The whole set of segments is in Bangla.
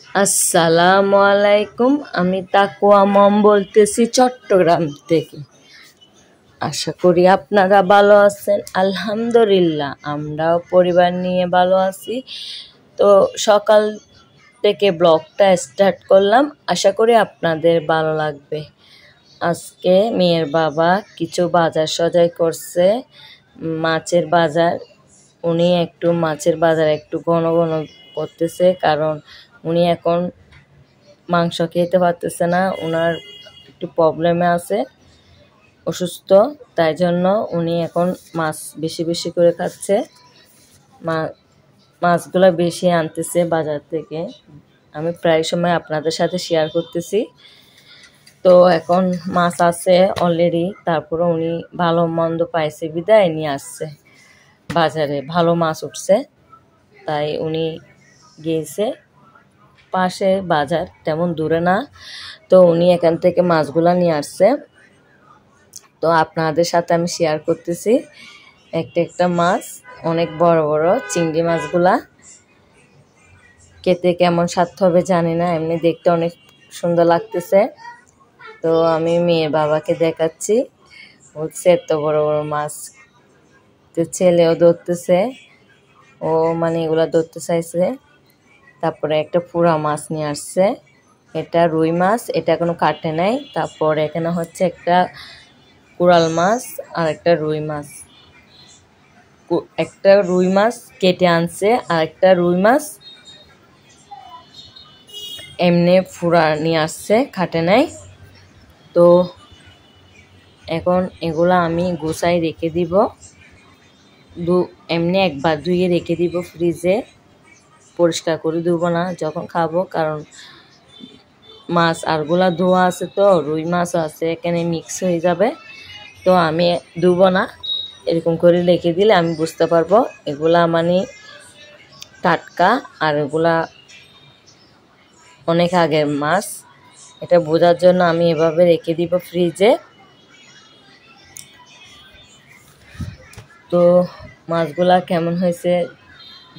আসসালামু আলাইকুম। আমি তাকওয়া মম বলতেছি চট্টগ্রাম থেকে। আশা করি আপনারা ভালো আছেন। আলহামদুলিল্লাহ আমরাও পরিবার নিয়ে ভালো আছি। তো সকাল থেকে ব্লগটা স্টার্ট করলাম, আশা করি আপনাদের ভালো লাগবে। আজকে মেয়ের বাবা কিছু বাজার সদাই করছে, মাছের বাজার। উনি একটু মাছের বাজার একটু ঘন ঘন করতেছে, কারণ উনি এখন মাংস খেতে পারতেছে না, ওনার একটু প্রবলেমে আছে, অসুস্থ। তাই জন্য উনি এখন মাছ বেশি বেশি করে খাচ্ছে, মাছগুলো বেশি আনতেছে বাজার থেকে। আমি প্রায় সময় আপনাদের সাথে শেয়ার করতেছি। তো এখন মাছ আছে অলরেডি, তারপরে উনি ভালো মন্দ পাইছে বিদায় নিয়ে আসছে বাজারে, ভালো মাছ উঠছে তাই উনি গিয়েছে। পাশে বাজার, তেমন দূরে না, তো উনি এখান থেকে মাছগুলা নিয়ে আসছে। তো আপনাদের সাথে আমি শেয়ার করতেছি একটা একটা মাছ, অনেক বড় বড় চিংড়ি মাছগুলা। খেতে কেমন স্বাদ হবে জানি না, এমনি দেখতে অনেক সুন্দর লাগতেছে। তো আমি মেয়ের বাবাকে দেখাচ্ছি, হচ্ছে এত বড় বড় মাছ। তো ছেলেও ধরতেছে, ও মানে এগুলা ধরতে চাইছে। তারপরে একটা পুরা মাছ নিয়ে আসছে, এটা রুই মাছ, এটা কোনো কাটে নাই। তারপর এখানে হচ্ছে একটা কোরাল মাছ আর একটা রুই মাছ। একটা রুই মাছ কেটে আনছে, আর একটা রুই মাছ এমনি পুরা নিয়ে আসছে, কাটে নাই। তো এখন এগুলা আমি গুছাই রেখে দিব, এমনি একবার ধুয়ে রেখে দিব ফ্রিজে, পরিষ্কার করে ধুবো না যখন খাবো, কারণ মাছ আরগুলা ধোয়া আছে, তো রুই মাছও আছে এখানে মিক্স হয়ে যাবে। তো আমি ধুবো না, এরকম করে রেখে দিলে আমি বুঝতে পারবো এগুলা মানে টাটকা আর এগুলা অনেক আগের মাছ। এটা বোঝার জন্য আমি এভাবে রেখে দিব ফ্রিজে। তো মাছগুলা কেমন হয়েছে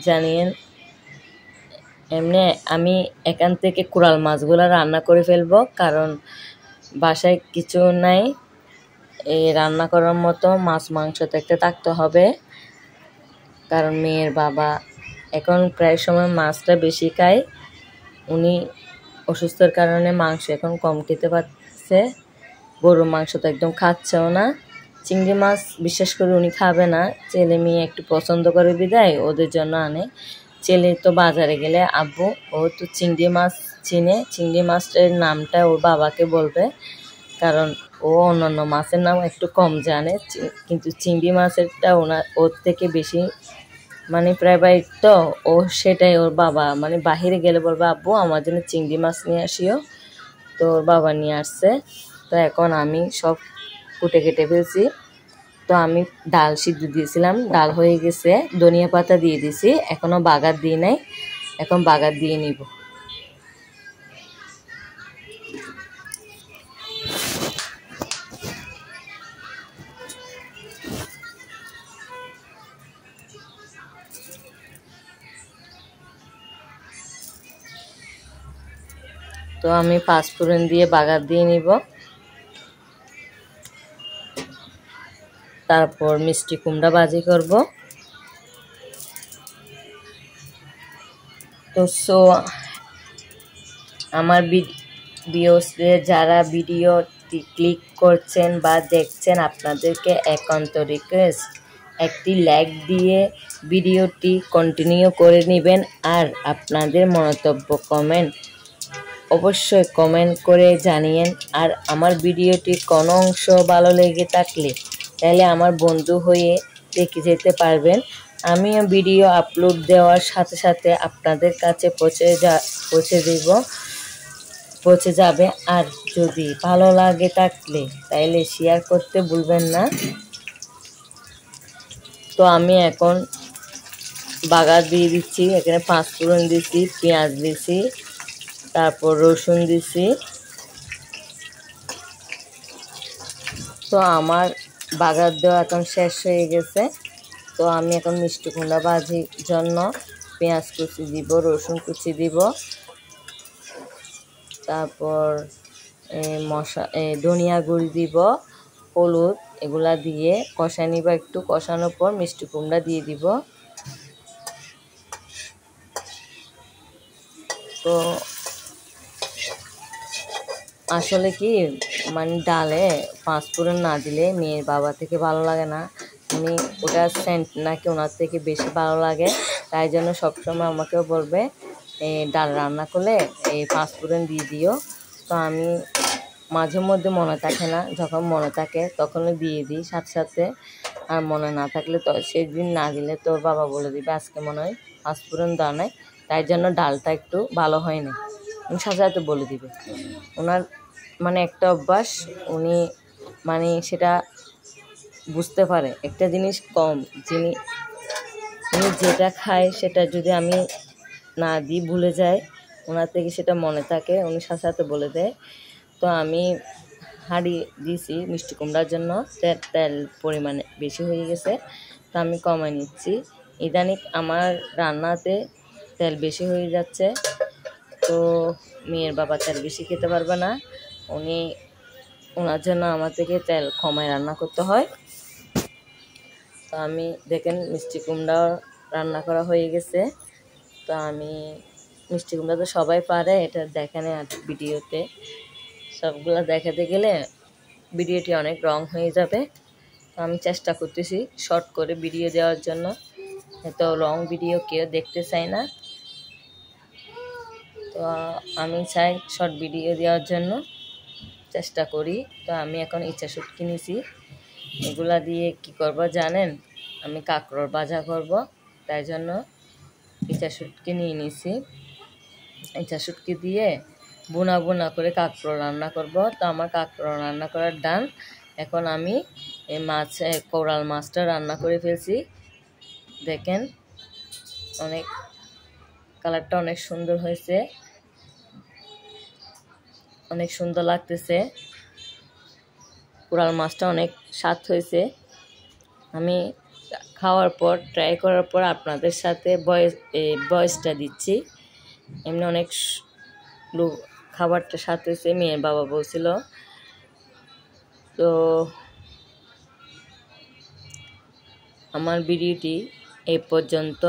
জানিয়েন। এমনি আমি এখান থেকে কোরাল মাছগুলা রান্না করে ফেলবো, কারণ বাসায় কিছু নাই এই রান্না করার মতো। মাছ মাংস তো একটা থাকতে হবে, কারণ মেয়ের বাবা এখন প্রায় সময় মাছটা বেশি খায়। উনি অসুস্থর কারণে মাংস এখন কম খেতে পারছে, গরুর মাংস তো একদম খাচ্ছেও না। চিংড়ি মাছ বিশেষ করে উনি খাবে না, ছেলে মেয়ে একটু পছন্দ করে বিদায় ওদের জন্য আনে। ছেলে তো বাজারে গেলে আব্বু, ও তো চিংড়ি মাছ চিনে, চিংড়ি মাছের নামটা ওর বাবাকে বলবে, কারণ ও অন্যান্য মাছের নাম একটু কম জানে, কিন্তু চিংড়ি মাছেরটা ওর থেকে বেশি মানে ফেভারিট। তো ও সেটাই ওর বাবা মানে বাহিরে গেলে বলবে আব্বু আমার জন্য চিংড়ি মাছ নিয়ে আসিও। তো ওর বাবা নিয়ে আসছে। তো এখন আমি সব কুটে কেটে ফেলছি। তো আমি ডাল সিদ্ধ দিয়েছিলাম, ডাল হয়ে গেছে, ধনিয়া পাতা দিয়ে দিছি, এখনও বাগার দিয়ে নাই, এখন বাগার দিয়ে নিব। তো আমি পাঁচফোড়ন দিয়ে বাগার দিয়ে নিব। তারপর মিষ্টি কুমড়া ভাজি করব। তো আমার ভিউয়ার্সদের যারা ভিডিওটি ক্লিক করছেন বা দেখছেন, আপনাদেরকে একান্ত রিকোয়েস্ট, একটি লাইক দিয়ে ভিডিওটি কন্টিনিউ করে নেবেন। আর আপনাদের মন্তব্য অবশ্যই কমেন্ট করে জানিয়েন। আর আমার ভিডিওটি কোনো অংশ ভালো লেগে থাকলে তাহলে আমার বন্ধু হয়ে দেখে যেতে পারবেন। আমিও ভিডিও আপলোড দেওয়ার সাথে সাথে আপনাদের কাছে পৌঁছে যাবে। আর যদি ভালো লাগে থাকলে তাইলে শেয়ার করতে ভুলবেন না। তো আমি এখন বাগার দিয়ে দিচ্ছি, এখানে পাঁচফোড়ন দিছি, পেঁয়াজ দিছি, তারপর রসুন দিছি। তো আমার বাগার দেওয়া এখন শেষ হয়ে গেছে। তো আমি এখন মিষ্টি কুমড়া ভাজির জন্য পেঁয়াজ কুচি দিব, রসুন কুচি দিব, তারপর ধনিয়া গুঁড়ি দিব, হলুদ, এগুলা দিয়ে কষায় নিব। একটু কষানোর পর মিষ্টি কুমড়া দিয়ে দিব। তো আসলে কি মানে ডালে পাঁচফোড়ন না দিলে মেয়ের বাবা থেকে ভালো লাগে না, উনি ওটা সেন্ট নাকি ওনার থেকে বেশি ভালো লাগে, তাই জন্য সবসময় আমাকেও বলবে ডাল রান্না করলে এই পাঁচফোড়ন দিয়ে দিও। তো আমি মাঝে মধ্যে মনে থাকে না, যখন মনে থাকে তখনই দিয়ে দিই সাথে সাথে, আর মনে না থাকলে তো সেদিন না দিলে তো বাবা বলে দিবে আজকে মনে হয় পাঁচফোড়ন দেওয়া নাই, তাই জন্য ডালটা একটু ভালো হয় না, উনি সাথে সাথে বলে দিবে। ওনার মানে একটা অভ্যাস, উনি মানে সেটা বুঝতে পারে একটা জিনিস কম, যিনি উনি যেটা খায় সেটা যদি আমি না দিই ভুলে যাই, ওনার থেকে সেটা মনে থাকে, উনি সাথে সাথে বলে দেয়। তো আমি হাঁড়ি দিয়েছি মিষ্টি কুমড়ার জন্য, তেল পরিমাণে বেশি হয়ে গেছে, তো আমি কমাই নিচ্ছি। ইদানিং আমার রান্নাতে তেল বেশি হয়ে যাচ্ছে, তো মেয়ের বাবা তেল বেশি খেতে পারবে না, ওনার জন্য আমার থেকে তেল কমায় রান্না করতে হয়। তো আমি দেখেন মিষ্টি কুমড়া রান্না করা হয়ে গেছে। তো আমি মিষ্টি কুমড়া তো সবাই পারে, এটা দেখেন আর ভিডিওতে সবগুলো দেখাতে গেলে ভিডিওটি অনেক রং হয়ে যাবে। তো আমি চেষ্টা করতেছি শর্ট করে ভিডিও দেওয়ার জন্য, এত লং ভিডিও কেউ দেখতে চায় না, তো আমি চাই শর্ট ভিডিও দেওয়ার জন্য চেষ্টা করি। তো আমি এখন ইচ্ছা শুটকি নিয়েছি, এগুলা দিয়ে কি করব জানেন, আমি কাঁকরোল ভাজা করব, তাই জন্য ইচ্ছা শুটকি নিয়ে নিয়েছি। ইচ্ছা শুটকি দিয়ে বোনা বোনা করে কাঁকরোল রান্না করব। তো আমার কাঁকরোল রান্না করার ডান। এখন আমি এই কোরাল মাছটা রান্না করে ফেলছি। দেখেন অনেক কালারটা অনেক সুন্দর হয়েছে, অনেক সুন্দর লাগতেছে, কোরাল মাছটা অনেক স্বাদ হয়েছে। আমি খাওয়ার পর ট্রাই করার পর আপনাদের সাথে ভয়েসটা দিচ্ছি। এমনি অনেক খাবারটা স্বাদ হয়েছে, মেয়ের বাবা বলছিল। তো আমার ভিডিওটি এই পর্যন্ত।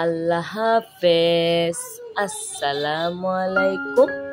আল্লাহ হাফেজ, আসসালামু আলাইকুম।